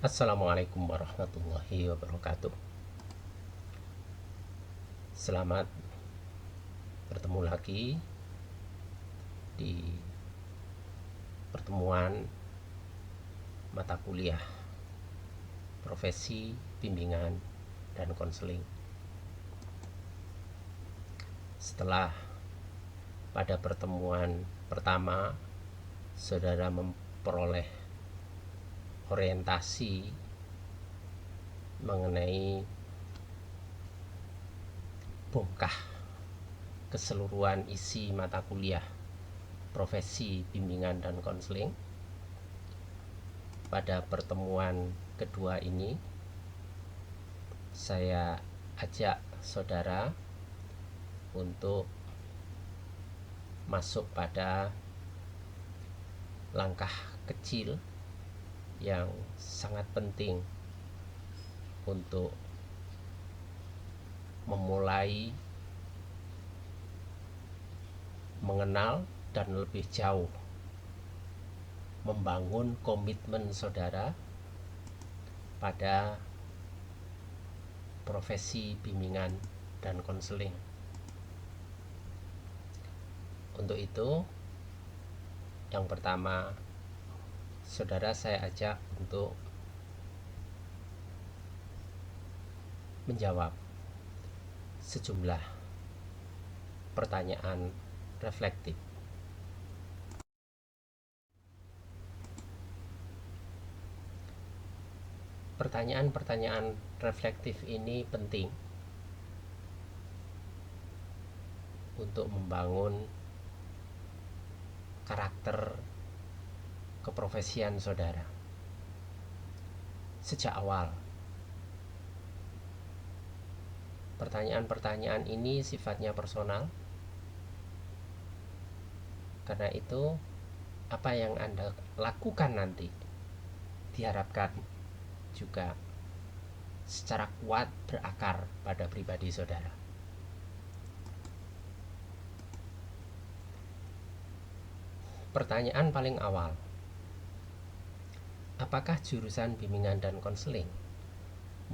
Assalamualaikum warahmatullahi wabarakatuh. Selamat bertemu lagi di pertemuan mata kuliah profesi, bimbingan, dan konseling. Setelah pada pertemuan pertama saudara memperoleh orientasi mengenai bongkah keseluruhan isi mata kuliah profesi, bimbingan, dan konseling. Pada pertemuan kedua ini saya ajak saudara untuk masuk pada langkah kecil yang sangat penting untuk memulai mengenal dan lebih jauh membangun komitmen saudara pada profesi bimbingan dan konseling. Untuk itu, yang pertama, saudara saya ajak untuk menjawab sejumlah pertanyaan reflektif. Pertanyaan-pertanyaan reflektif ini penting untuk membangun karakter keprofesian saudara sejak awal. Pertanyaan-pertanyaan ini sifatnya personal. Karena itu, apa yang Anda lakukan nanti diharapkan juga secara kuat berakar pada pribadi saudara. Pertanyaan paling awal, apakah jurusan bimbingan dan konseling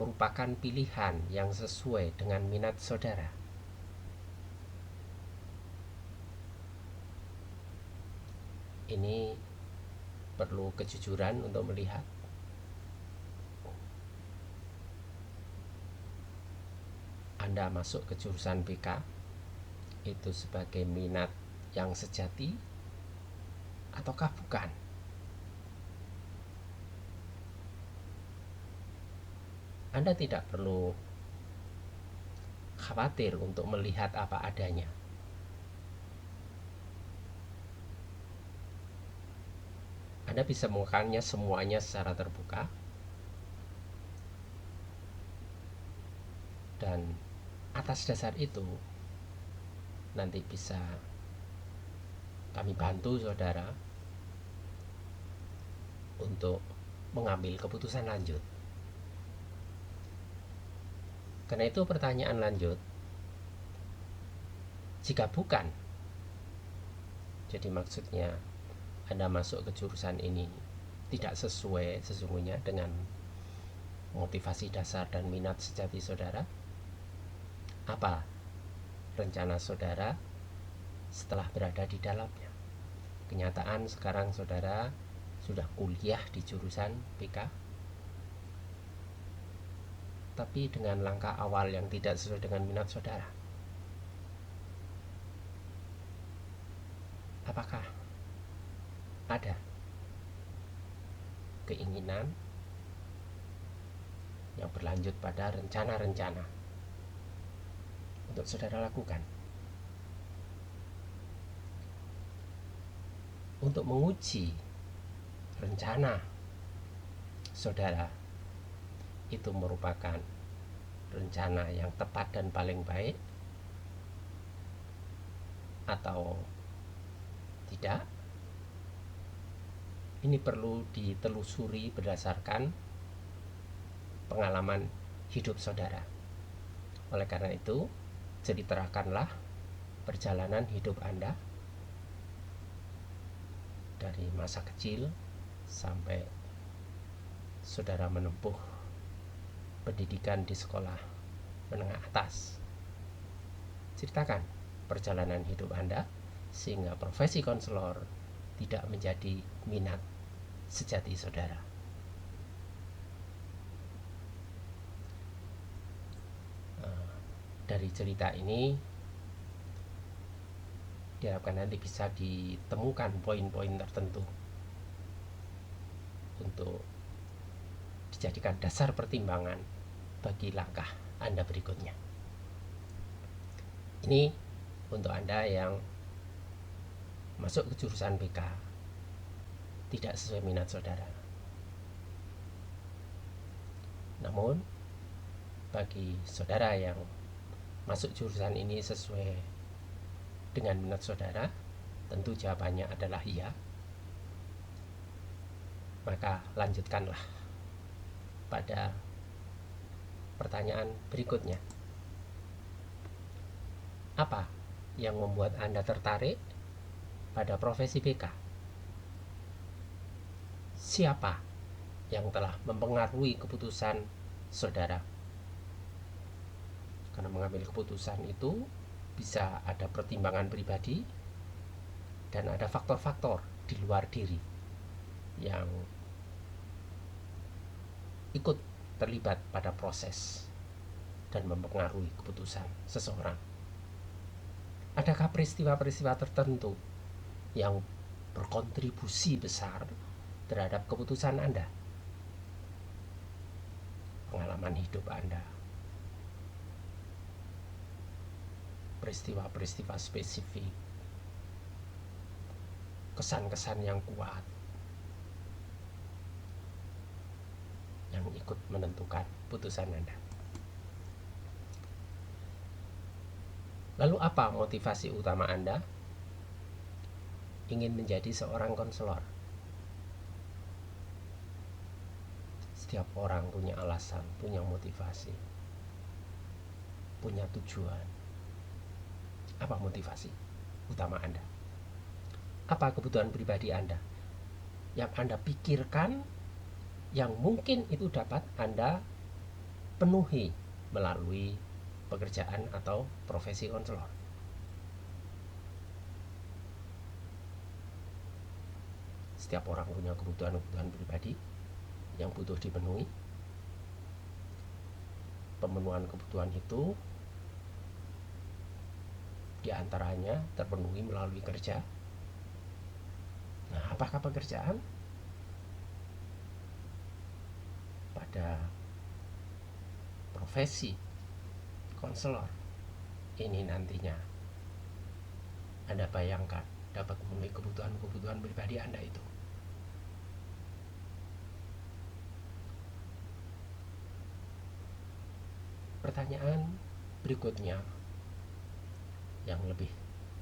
merupakan pilihan yang sesuai dengan minat saudara? Ini perlu kejujuran untuk melihat. Anda masuk ke jurusan BK itu sebagai minat yang sejati ataukah bukan? Anda tidak perlu khawatir untuk melihat apa adanya. Anda bisa melakukannya semuanya secara terbuka, dan atas dasar itu nanti bisa kami bantu saudara untuk mengambil keputusan lanjut. Karena itu pertanyaan lanjut, jika bukan, jadi maksudnya Anda masuk ke jurusan ini tidak sesuai sesungguhnya dengan motivasi dasar dan minat sejati saudara, apa rencana saudara setelah berada di dalamnya? Kenyataan sekarang saudara sudah kuliah di jurusan BK, tapi dengan langkah awal yang tidak sesuai dengan minat saudara. Apakah ada keinginan yang berlanjut pada rencana-rencana untuk saudara lakukan? Untuk menguji rencana saudara itu merupakan rencana yang tepat dan paling baik atau tidak, ini perlu ditelusuri berdasarkan pengalaman hidup saudara. Oleh karena itu, ceritakanlah perjalanan hidup Anda dari masa kecil sampai saudara menempuh pendidikan di sekolah menengah atas. Ceritakan perjalanan hidup Anda sehingga profesi konselor tidak menjadi minat sejati saudara. Dari cerita ini diharapkan nanti bisa ditemukan poin-poin tertentu untuk dijadikan dasar pertimbangan bagi langkah Anda berikutnya. Ini untuk Anda yang masuk ke jurusan BK tidak sesuai minat saudara. Namun bagi saudara yang masuk jurusan ini sesuai dengan minat saudara, tentu jawabannya adalah iya. Maka lanjutkanlah pada pertanyaan berikutnya. Apa yang membuat Anda tertarik pada profesi BK? Siapa yang telah mempengaruhi keputusan saudara? Karena mengambil keputusan itu bisa ada pertimbangan pribadi dan ada faktor-faktor di luar diri yang ikut terlibat pada proses dan mempengaruhi keputusan seseorang. Adakah peristiwa-peristiwa tertentu yang berkontribusi besar terhadap keputusan Anda? Pengalaman hidup Anda, peristiwa-peristiwa spesifik, kesan-kesan yang kuat yang ikut menentukan putusan Anda. Lalu apa motivasi utama Anda ingin menjadi seorang konselor? Setiap orang punya alasan, punya motivasi, punya tujuan. Apa motivasi utama Anda? Apa kebutuhan pribadi Anda yang Anda pikirkan yang mungkin itu dapat Anda penuhi melalui pekerjaan atau profesi konselor? Setiap orang punya kebutuhan-kebutuhan pribadi yang butuh dipenuhi. Pemenuhan kebutuhan itu diantaranya terpenuhi melalui kerja. Nah, apakah pekerjaan? Pada profesi konselor ini nantinya Anda bayangkan dapat memenuhi kebutuhan-kebutuhan pribadi Anda itu. Pertanyaan berikutnya yang lebih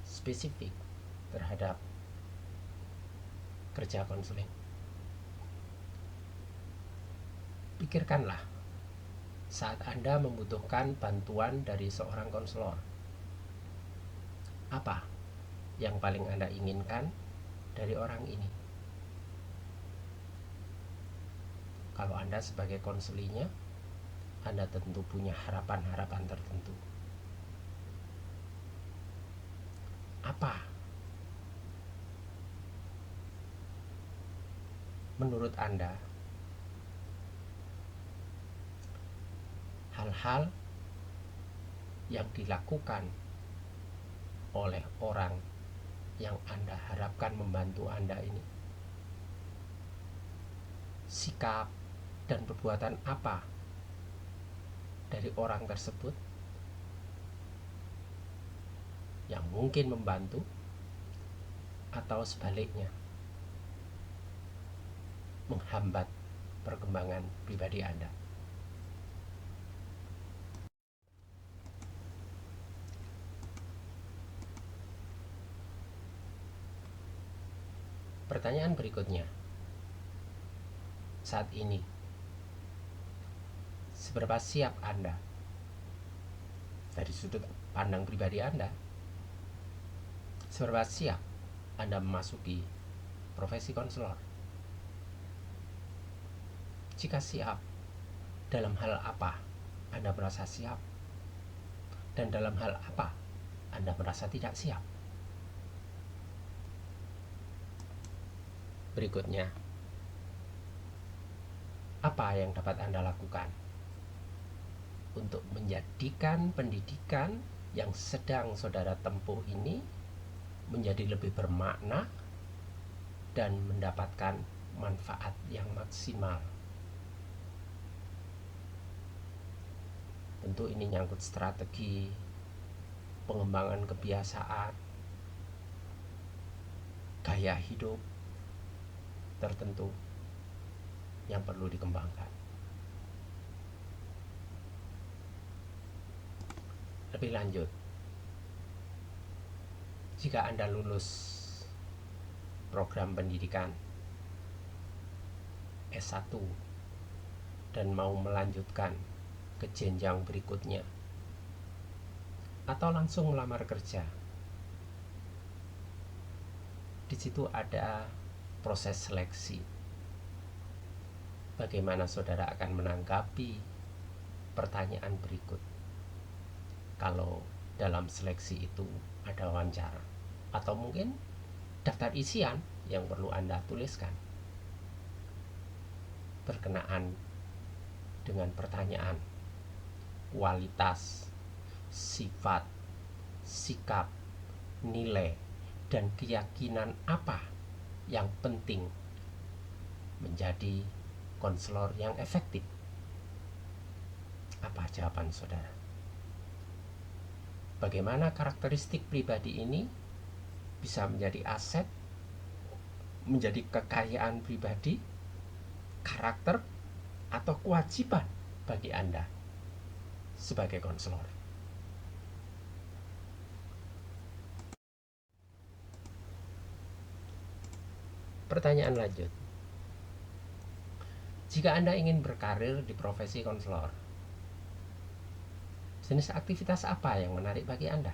spesifik terhadap kerja konseling. Pikirkanlah saat Anda membutuhkan bantuan dari seorang konselor. Apa yang paling Anda inginkan dari orang ini? Kalau Anda sebagai konselinya, Anda tentu punya harapan-harapan tertentu. Apa menurut Anda hal-hal yang dilakukan oleh orang yang Anda harapkan membantu Anda ini? Sikap dan perbuatan apa dari orang tersebut yang mungkin membantu atau sebaliknya menghambat perkembangan pribadi Anda? Pertanyaan berikutnya, saat ini seberapa siap Anda dari sudut pandang pribadi Anda? Seberapa siap Anda memasuki profesi konselor? Jika siap, dalam hal apa Anda merasa siap? Dan dalam hal apa Anda merasa tidak siap? Berikutnya, apa yang dapat Anda lakukan untuk menjadikan pendidikan yang sedang saudara tempuh ini menjadi lebih bermakna dan mendapatkan manfaat yang maksimal? Tentu ini nyangkut strategi, pengembangan kebiasaan, gaya hidup tertentu yang perlu dikembangkan. Lebih lanjut, jika Anda lulus program pendidikan S1 dan mau melanjutkan ke jenjang berikutnya atau langsung melamar kerja, di situ ada proses seleksi. Bagaimana saudara akan menanggapi pertanyaan berikut kalau dalam seleksi itu ada wawancara atau mungkin daftar isian yang perlu Anda tuliskan berkenaan dengan pertanyaan kualitas, sifat, sikap, nilai, dan keyakinan apa yang penting menjadi konselor yang efektif. Apa jawaban saudara? Bagaimana karakteristik pribadi ini bisa menjadi aset, menjadi kekayaan pribadi, karakter, atau kewajiban bagi Anda sebagai konselor? Pertanyaan lanjut. Jika Anda ingin berkarir di profesi konselor, jenis aktivitas apa yang menarik bagi Anda?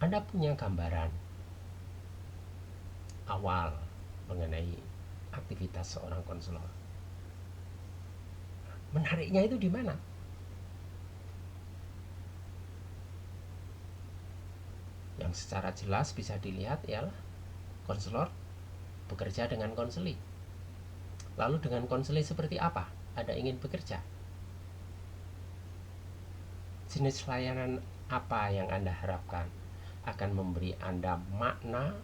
Anda punya gambaran awal mengenai aktivitas seorang konselor. Menariknya itu di mana? Yang secara jelas bisa dilihat ialah konselor bekerja dengan konseli. Lalu dengan konseli seperti apa Anda ingin bekerja? Jenis layanan apa yang Anda harapkan akan memberi Anda makna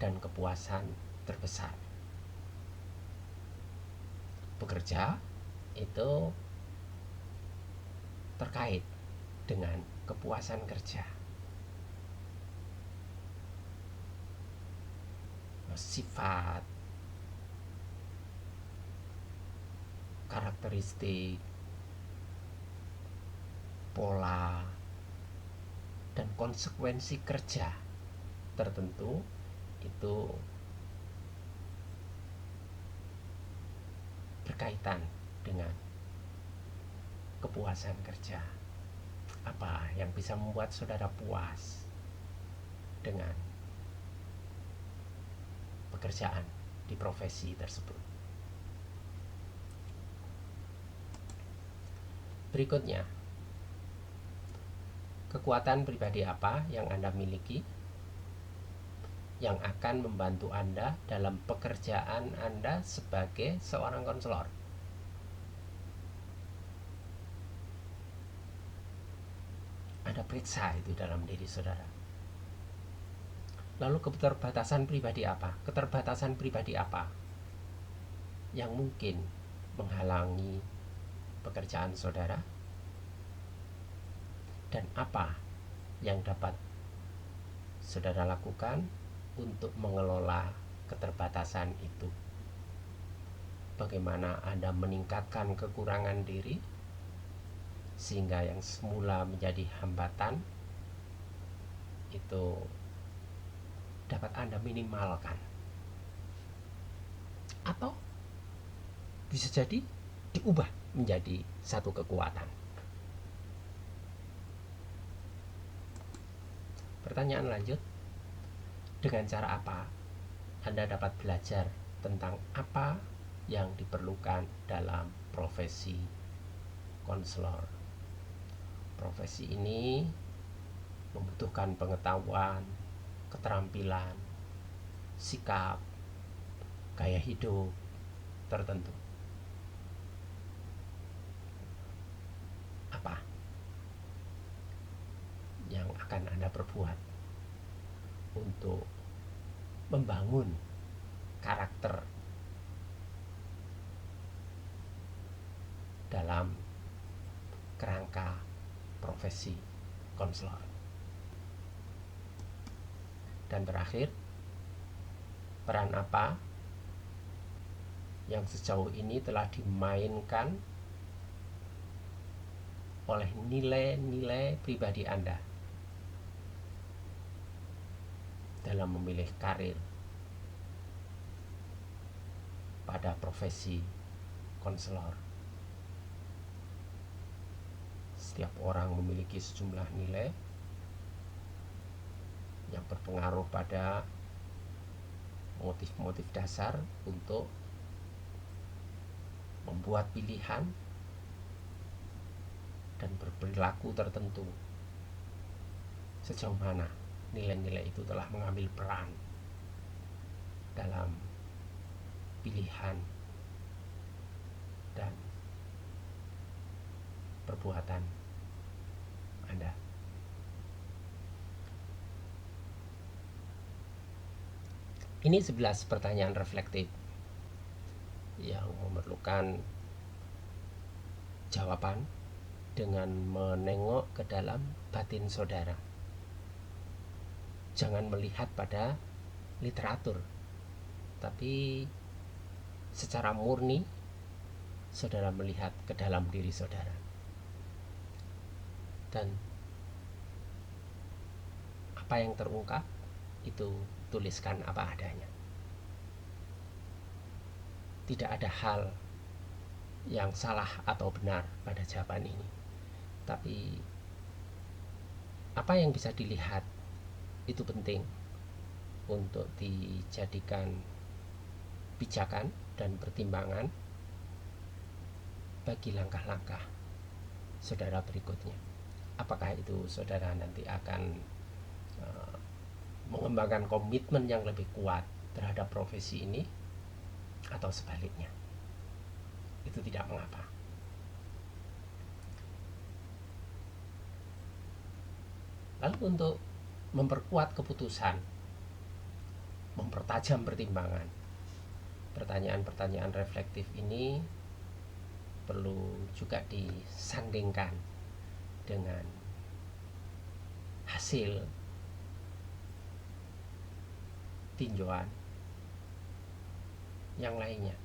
dan kepuasan terbesar? Bekerja itu terkait dengan kepuasan kerja. Sifat, karakteristik, pola, dan konsekuensi kerja tertentu itu berkaitan dengan kepuasan kerja. Apa yang bisa membuat saudara puas dengan pekerjaan di profesi tersebut? Berikutnya, kekuatan pribadi apa yang Anda miliki yang akan membantu Anda dalam pekerjaan Anda sebagai seorang konselor? Anda periksa itu dalam diri saudara. Lalu keterbatasan pribadi apa? Keterbatasan pribadi apa yang mungkin menghalangi pekerjaan saudara? Dan apa yang dapat saudara lakukan untuk mengelola keterbatasan itu? Bagaimana Anda meningkatkan kekurangan diri sehingga yang semula menjadi hambatan itu dapat Anda minimalkan, atau bisa jadi diubah menjadi satu kekuatan. Pertanyaan lanjut, Dengan cara apa Anda dapat belajar tentang apa yang diperlukan dalam profesi konselor. Profesi ini membutuhkan pengetahuan, keterampilan, sikap, gaya hidup tertentu. Apa yang akan Anda perbuat untuk membangun karakter dalam kerangka profesi konselor? Dan terakhir, peran apa yang sejauh ini telah dimainkan oleh nilai-nilai pribadi Anda dalam memilih karir pada profesi konselor? Setiap orang memiliki sejumlah nilai yang berpengaruh pada motif-motif dasar untuk membuat pilihan dan berperilaku tertentu. Sejauh mana nilai-nilai itu telah mengambil peran dalam pilihan dan perbuatan Anda. Ini 11 pertanyaan reflektif yang memerlukan jawaban dengan menengok ke dalam batin saudara. Jangan melihat pada literatur, tapi secara murni saudara melihat ke dalam diri saudara. Dan apa yang terungkap itu tuliskan apa adanya. Tidak ada hal yang salah atau benar pada jawaban ini, tapi apa yang bisa dilihat itu penting untuk dijadikan pijakan dan pertimbangan bagi langkah-langkah saudara berikutnya. Apakah itu saudara nanti akan mengembangkan komitmen yang lebih kuat terhadap profesi ini, atau sebaliknya. Itu tidak mengapa. Lalu untuk memperkuat keputusan, mempertajam pertimbangan, pertanyaan-pertanyaan reflektif ini perlu juga disandingkan dengan hasil tinjauan yang lainnya.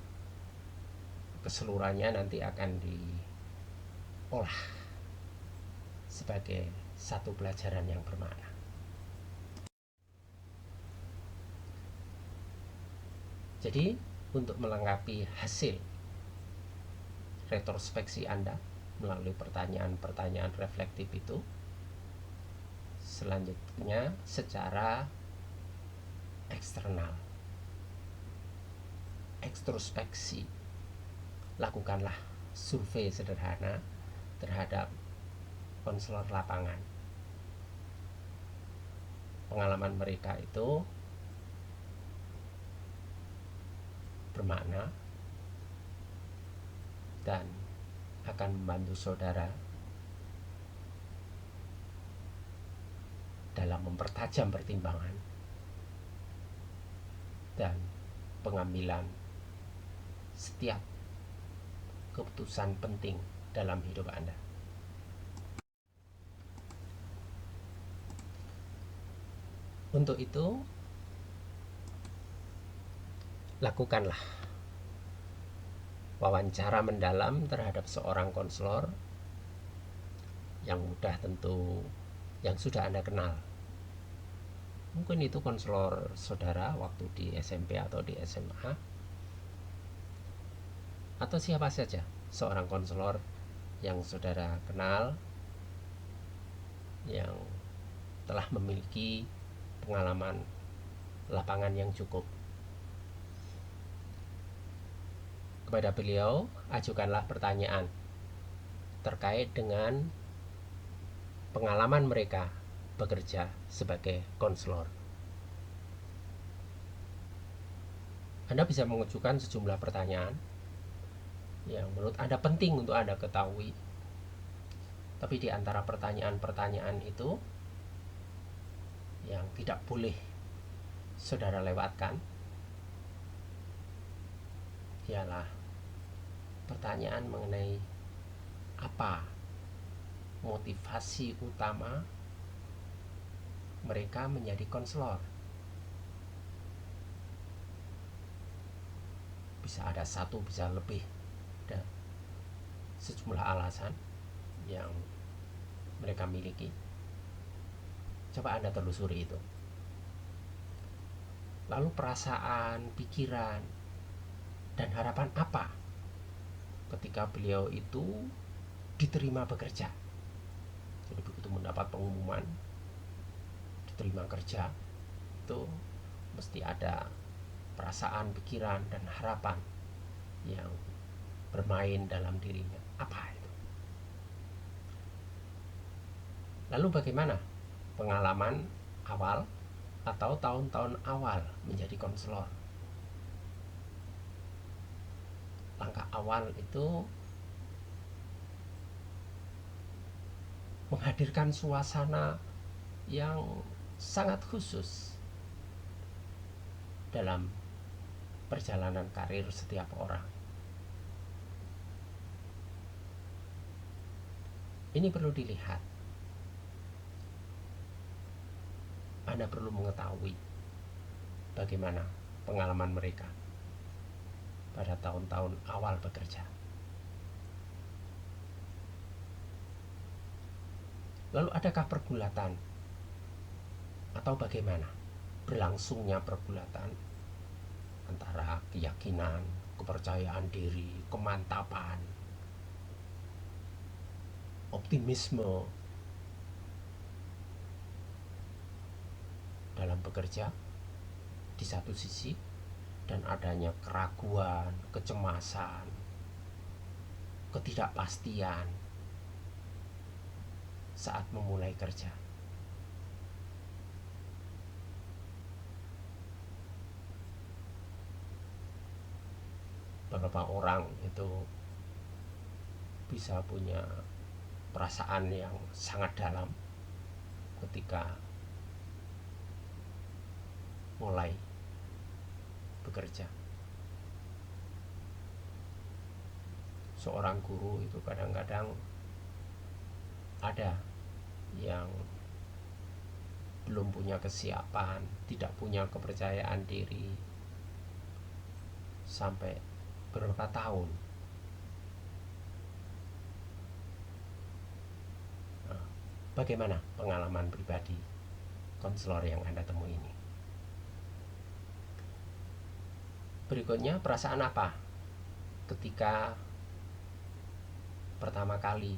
Keseluruhannya nanti akan diolah sebagai satu pelajaran yang bermakna. Jadi, untuk melengkapi hasil retrospeksi Anda melalui pertanyaan-pertanyaan reflektif itu, selanjutnya secara eksternal, ekstrospeksi, lakukanlah survei sederhana terhadap konselor lapangan. Pengalaman mereka itu bermakna dan akan membantu saudara dalam mempertajam pertimbangan dan pengambilan setiap keputusan penting dalam hidup Anda. Untuk itu, lakukanlah wawancara mendalam terhadap seorang konselor yang mudah tentu, yang sudah Anda kenal. Mungkin itu konselor saudara waktu di SMP atau di SMA, atau siapa saja seorang konselor yang saudara kenal yang telah memiliki pengalaman lapangan yang cukup. Kepada beliau, ajukanlah pertanyaan terkait dengan pengalaman mereka bekerja sebagai konselor. Anda bisa mengajukan sejumlah pertanyaan yang menurut Anda penting untuk Anda ketahui. Tapi di antara pertanyaan-pertanyaan itu yang tidak boleh saudara lewatkan ialah pertanyaan mengenai apa motivasi utama mereka menjadi konselor. Bisa ada satu, bisa lebih, dan sejumlah alasan yang mereka miliki. Coba Anda telusuri itu. Lalu perasaan, pikiran, dan harapan apa ketika beliau itu diterima bekerja. Jadi begitu mendapat pengumuman diterima kerja, itu mesti ada perasaan, pikiran, dan harapan yang bermain dalam dirinya. Apa itu? Lalu bagaimana pengalaman awal atau tahun-tahun awal menjadi konselor? Langkah awal itu menghadirkan suasana yang sangat khusus dalam perjalanan karir setiap orang. Ini perlu dilihat. Anda perlu mengetahui bagaimana pengalaman mereka pada tahun-tahun awal bekerja. Lalu adakah pergulatan atau bagaimana berlangsungnya pergulatan antara keyakinan, kepercayaan diri, kemantapan, optimisme dalam bekerja di satu sisi, dan adanya keraguan, kecemasan, ketidakpastian saat memulai kerja. Beberapa orang itu bisa punya perasaan yang sangat dalam ketika mulai bekerja. Seorang guru itu kadang-kadang ada yang belum punya kesiapan, tidak punya kepercayaan diri sampai beberapa tahun. Nah, bagaimana pengalaman pribadi konselor yang Anda temui ini? Berikutnya, perasaan apa ketika pertama kali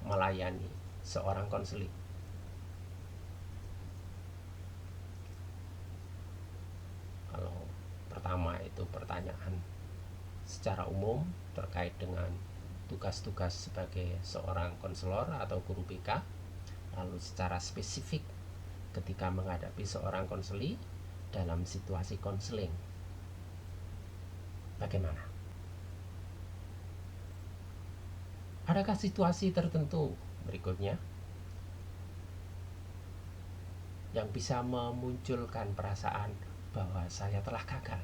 melayani seorang konseling? Kalau pertama itu pertanyaan secara umum terkait dengan tugas-tugas sebagai seorang konselor atau guru BK. Lalu secara spesifik ketika menghadapi seorang konseli dalam situasi konseling, bagaimana? Adakah situasi tertentu berikutnya yang bisa memunculkan perasaan bahwa saya telah gagal?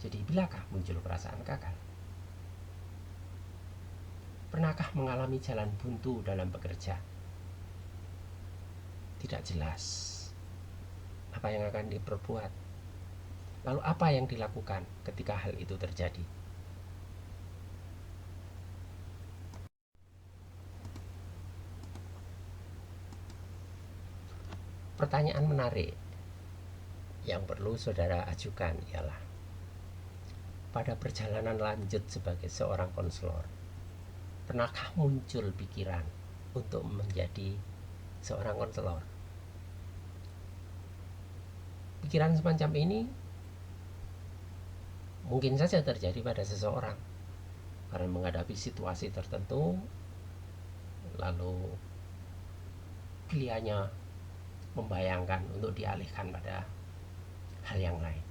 Jadi bilakah muncul perasaan gagal? Pernahkah mengalami jalan buntu dalam bekerja? Tidak jelas apa yang akan diperbuat. Lalu apa yang dilakukan ketika hal itu terjadi? Pertanyaan menarik yang perlu saudara ajukan ialah, pada perjalanan lanjut sebagai seorang konselor, pernahkah muncul pikiran untuk menjadi seorang konselor? pikiran semacam ini mungkin saja terjadi pada seseorang karena menghadapi situasi tertentu, lalu pilihannya membayangkan untuk dialihkan pada hal yang lain.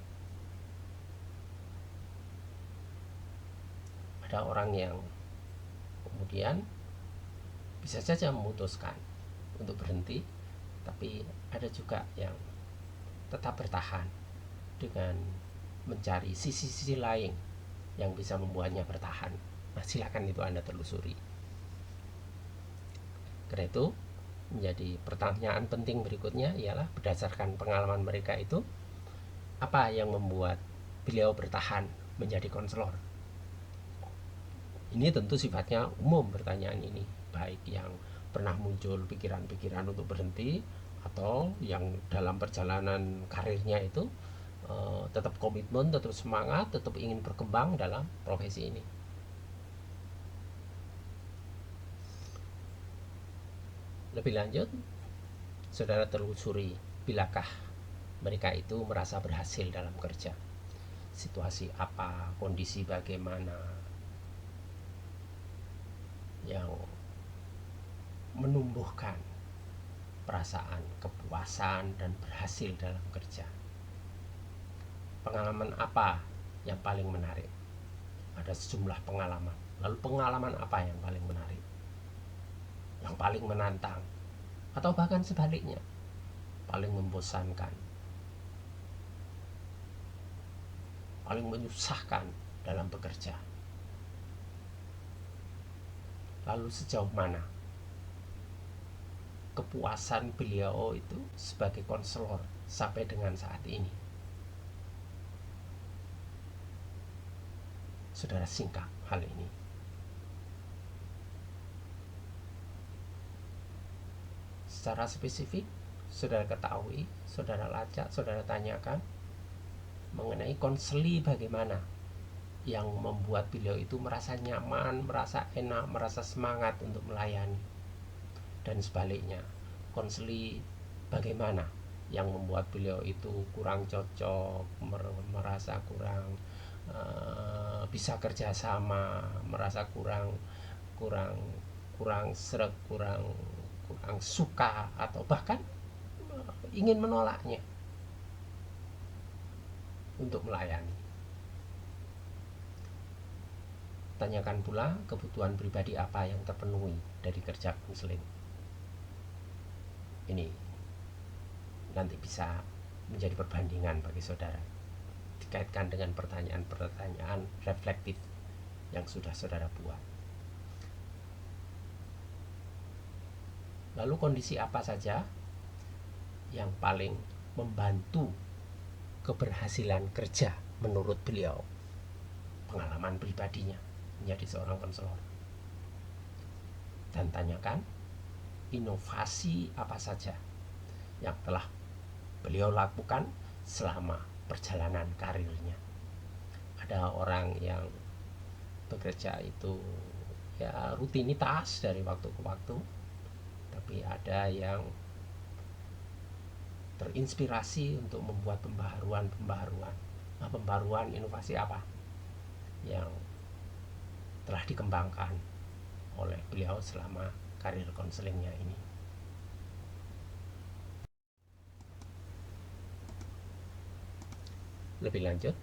Ada orang yang kemudian bisa saja memutuskan untuk berhenti, tapi ada juga yang tetap bertahan dengan mencari sisi-sisi lain yang bisa membuatnya bertahan. Nah, silakan itu Anda telusuri. Karena itu menjadi pertanyaan penting berikutnya ialah berdasarkan pengalaman mereka itu, apa yang membuat beliau bertahan menjadi konselor? Ini tentu sifatnya umum pertanyaan ini, baik yang pernah muncul pikiran-pikiran untuk berhenti atau yang dalam perjalanan karirnya itu tetap komitmen, tetap semangat, tetap ingin berkembang dalam profesi ini. Lebih lanjut, saudara telusuri bilakah mereka itu merasa berhasil dalam kerja. Situasi apa, kondisi bagaimana yang menumbuhkan perasaan kepuasan dan berhasil dalam kerja. Pengalaman apa yang paling menarik? Ada sejumlah pengalaman. Lalu pengalaman apa yang paling menarik? Yang paling menantang? Atau bahkan sebaliknya, paling membosankan? Paling menyusahkan dalam bekerja? Lalu sejauh mana kepuasan beliau itu sebagai konselor sampai dengan saat ini? Saudara singkat hal ini. Secara spesifik, saudara ketahui, saudara lacak, saudara tanyakan mengenai konseli bagaimana yang membuat beliau itu merasa nyaman, merasa enak, merasa semangat untuk melayani. Dan sebaliknya, konseli bagaimana yang membuat beliau itu kurang cocok, merasa kurang bisa kerjasama, merasa kurang seret, kurang suka, atau bahkan ingin menolaknya untuk melayani. Tanyakan pula kebutuhan pribadi apa yang terpenuhi dari kerja konseling. Ini nanti bisa menjadi perbandingan bagi saudara, dikaitkan dengan pertanyaan-pertanyaan reflektif yang sudah saudara buat. Lalu kondisi apa saja yang paling membantu keberhasilan kerja menurut beliau, pengalaman pribadinya menjadi seorang konselor. Dan tanyakan inovasi apa saja yang telah beliau lakukan selama perjalanan karirnya. Ada orang yang bekerja itu ya rutinitas dari waktu ke waktu, tapi ada yang terinspirasi untuk membuat pembaharuan. Nah, pembaharuan inovasi apa yang telah dikembangkan oleh beliau selama karir konselingnya ini. Lebih lanjut,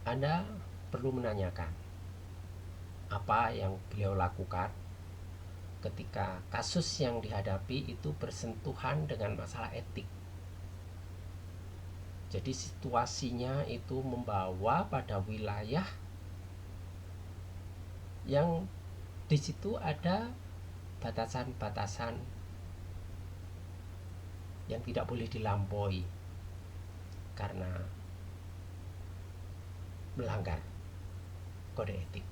Anda perlu menanyakan apa yang beliau lakukan ketika kasus yang dihadapi itu bersentuhan dengan masalah etik. Jadi situasinya itu membawa pada wilayah yang di situ ada batasan-batasan yang tidak boleh dilampaui karena melanggar kode etik.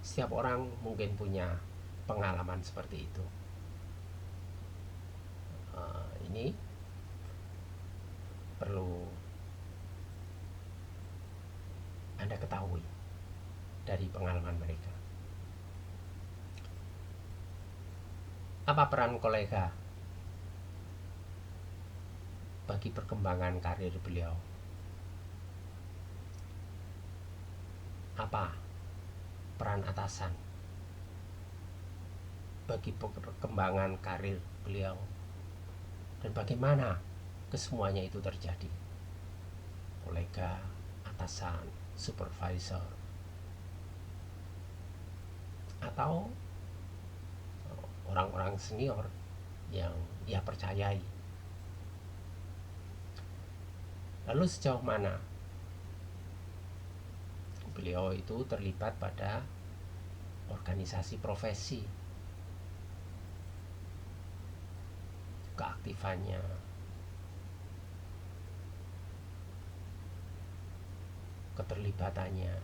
Setiap orang mungkin punya pengalaman seperti itu. Ini perlu Anda ketahui. dari pengalaman mereka. Apa peran kolega bagi perkembangan karir beliau? Apa peran atasan bagi perkembangan karir beliau? Dan bagaimana kesemuanya itu terjadi? Kolega, atasan, supervisor, atau orang-orang senior yang ia percayai. Lalu sejauh mana beliau itu terlibat pada organisasi profesi, keaktifannya, keterlibatannya,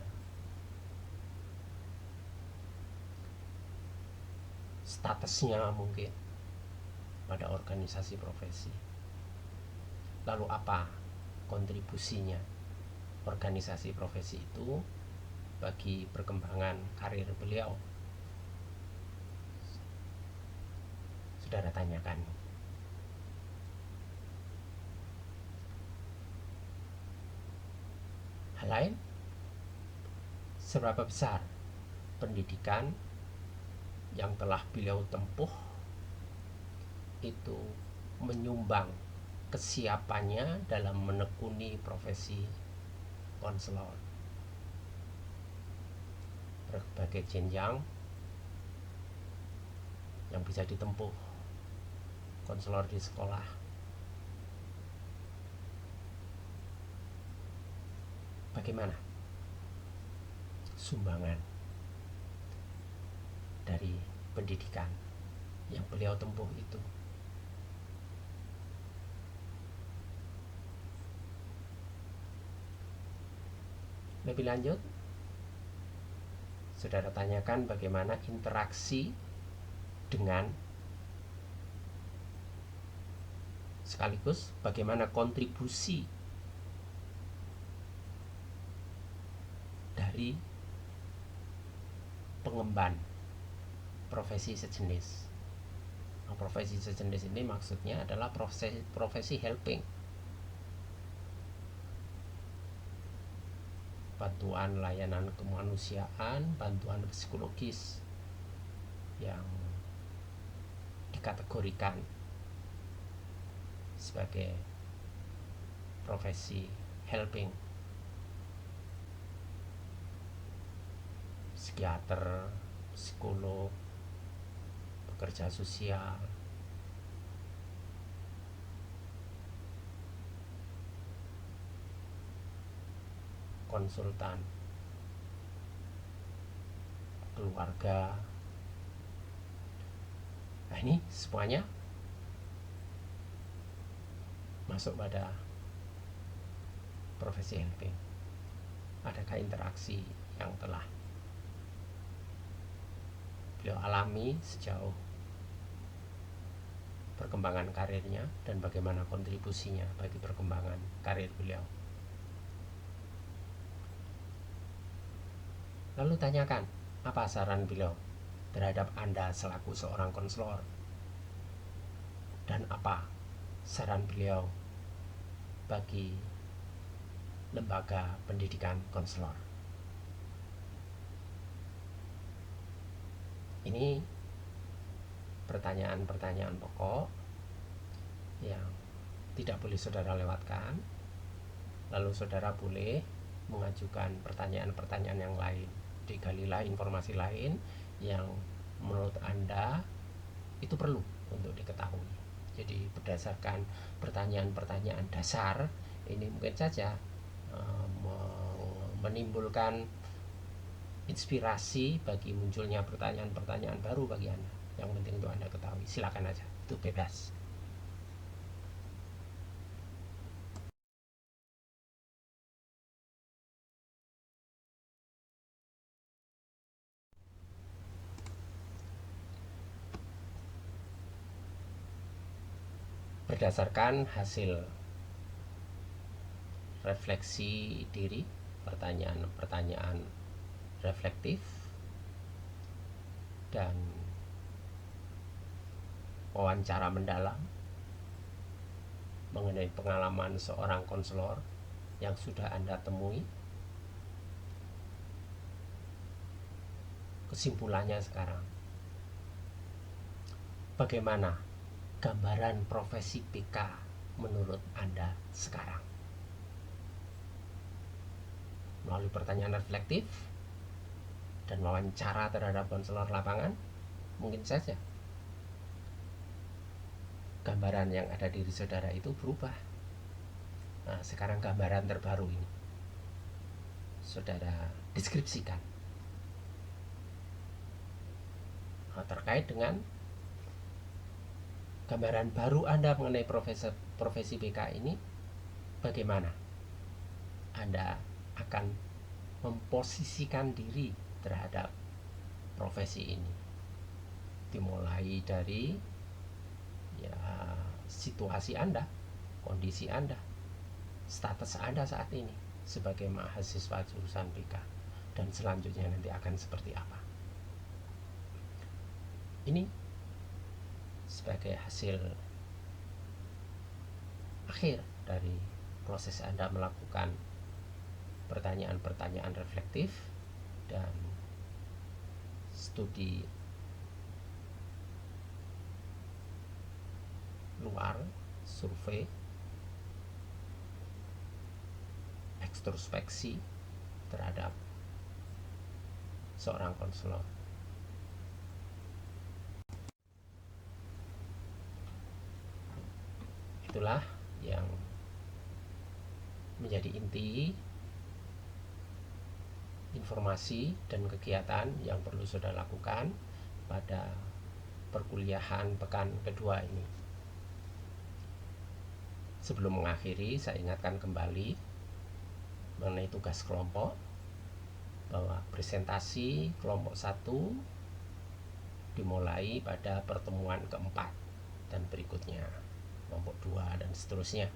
statusnya mungkin pada organisasi profesi. Lalu apa kontribusinya organisasi profesi itu bagi perkembangan karir beliau? Saudara tanyakan. Hal lain, seberapa besar pendidikan yang telah beliau tempuh itu menyumbang kesiapannya dalam menekuni profesi konselor. Berbagai jenjang yang bisa ditempuh konselor di sekolah, bagaimana sumbangan dari pendidikan yang beliau tempuh itu? Lebih lanjut, saudara tanyakan bagaimana interaksi dengan, sekaligus bagaimana kontribusi dari pengemban profesi sejenis. Profesi sejenis ini maksudnya adalah profesi helping, bantuan layanan kemanusiaan, bantuan psikologis yang dikategorikan sebagai profesi helping. Psikiater, psikolog, pekerja sosial, konsultan keluarga. Nah, ini semuanya masuk pada profesi helping. Adakah interaksi yang telah beliau alami sejauh perkembangan karirnya dan bagaimana kontribusinya bagi perkembangan karir beliau? Lalu tanyakan, apa saran beliau terhadap Anda selaku seorang konselor? Dan apa saran beliau bagi lembaga pendidikan konselor? Ini pertanyaan-pertanyaan pokok yang tidak boleh saudara lewatkan. Lalu saudara boleh mengajukan pertanyaan-pertanyaan yang lain, digalilah informasi lain yang menurut Anda itu perlu untuk diketahui. Jadi berdasarkan pertanyaan-pertanyaan dasar ini mungkin saja menimbulkan inspirasi bagi munculnya pertanyaan-pertanyaan baru bagi Anda. Yang penting untuk Anda ketahui, silakan aja, itu bebas. Berdasarkan hasil refleksi diri, pertanyaan-pertanyaan reflektif dan wawancara mendalam mengenai pengalaman seorang konselor yang sudah Anda temui. Kesimpulannya sekarang, bagaimana gambaran profesi PK menurut Anda sekarang? Melalui pertanyaan reflektif dan wawancara terhadap konselor lapangan, mungkin saja gambaran yang ada di diri saudara itu berubah. Nah, sekarang gambaran terbaru ini saudara deskripsikan. Nah, terkait dengan gambaran baru Anda mengenai profesi PK ini, bagaimana Anda akan memposisikan diri terhadap profesi ini, dimulai dari situasi Anda, kondisi Anda, status Anda saat ini sebagai mahasiswa jurusan PK, dan selanjutnya nanti akan seperti apa. Ini sebagai hasil akhir dari proses Anda melakukan pertanyaan-pertanyaan reflektif dan studi luar, survei, ekstrospeksi terhadap seorang konselor. Itulah yang menjadi inti informasi dan kegiatan yang perlu saudara lakukan pada perkuliahan pekan kedua ini. Sebelum mengakhiri, saya ingatkan kembali mengenai tugas kelompok, bahwa presentasi kelompok 1 dimulai pada pertemuan keempat dan berikutnya kelompok 2 dan seterusnya.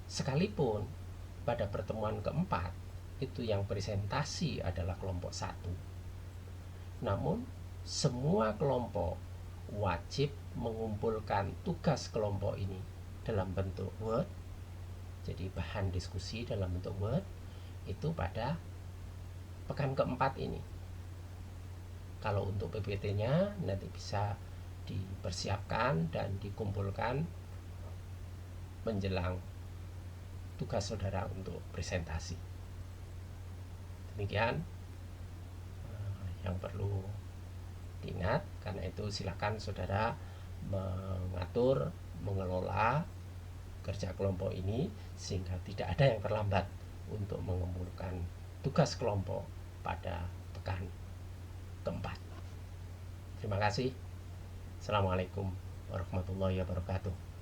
Sekalipun pada pertemuan keempat itu yang presentasi adalah kelompok 1, namun semua kelompok wajib mengumpulkan tugas kelompok ini dalam bentuk Word, jadi bahan diskusi dalam bentuk Word itu pada pekan keempat ini. Kalau untuk PPT-nya nanti bisa dipersiapkan dan dikumpulkan menjelang tugas saudara untuk presentasi. Demikian yang perlu diingat. Karena itu silakan saudara mengatur, mengelola kerja kelompok ini sehingga tidak ada yang terlambat untuk mengumpulkan tugas kelompok pada pekan keempat. Terima kasih. Assalamualaikum warahmatullahi wabarakatuh.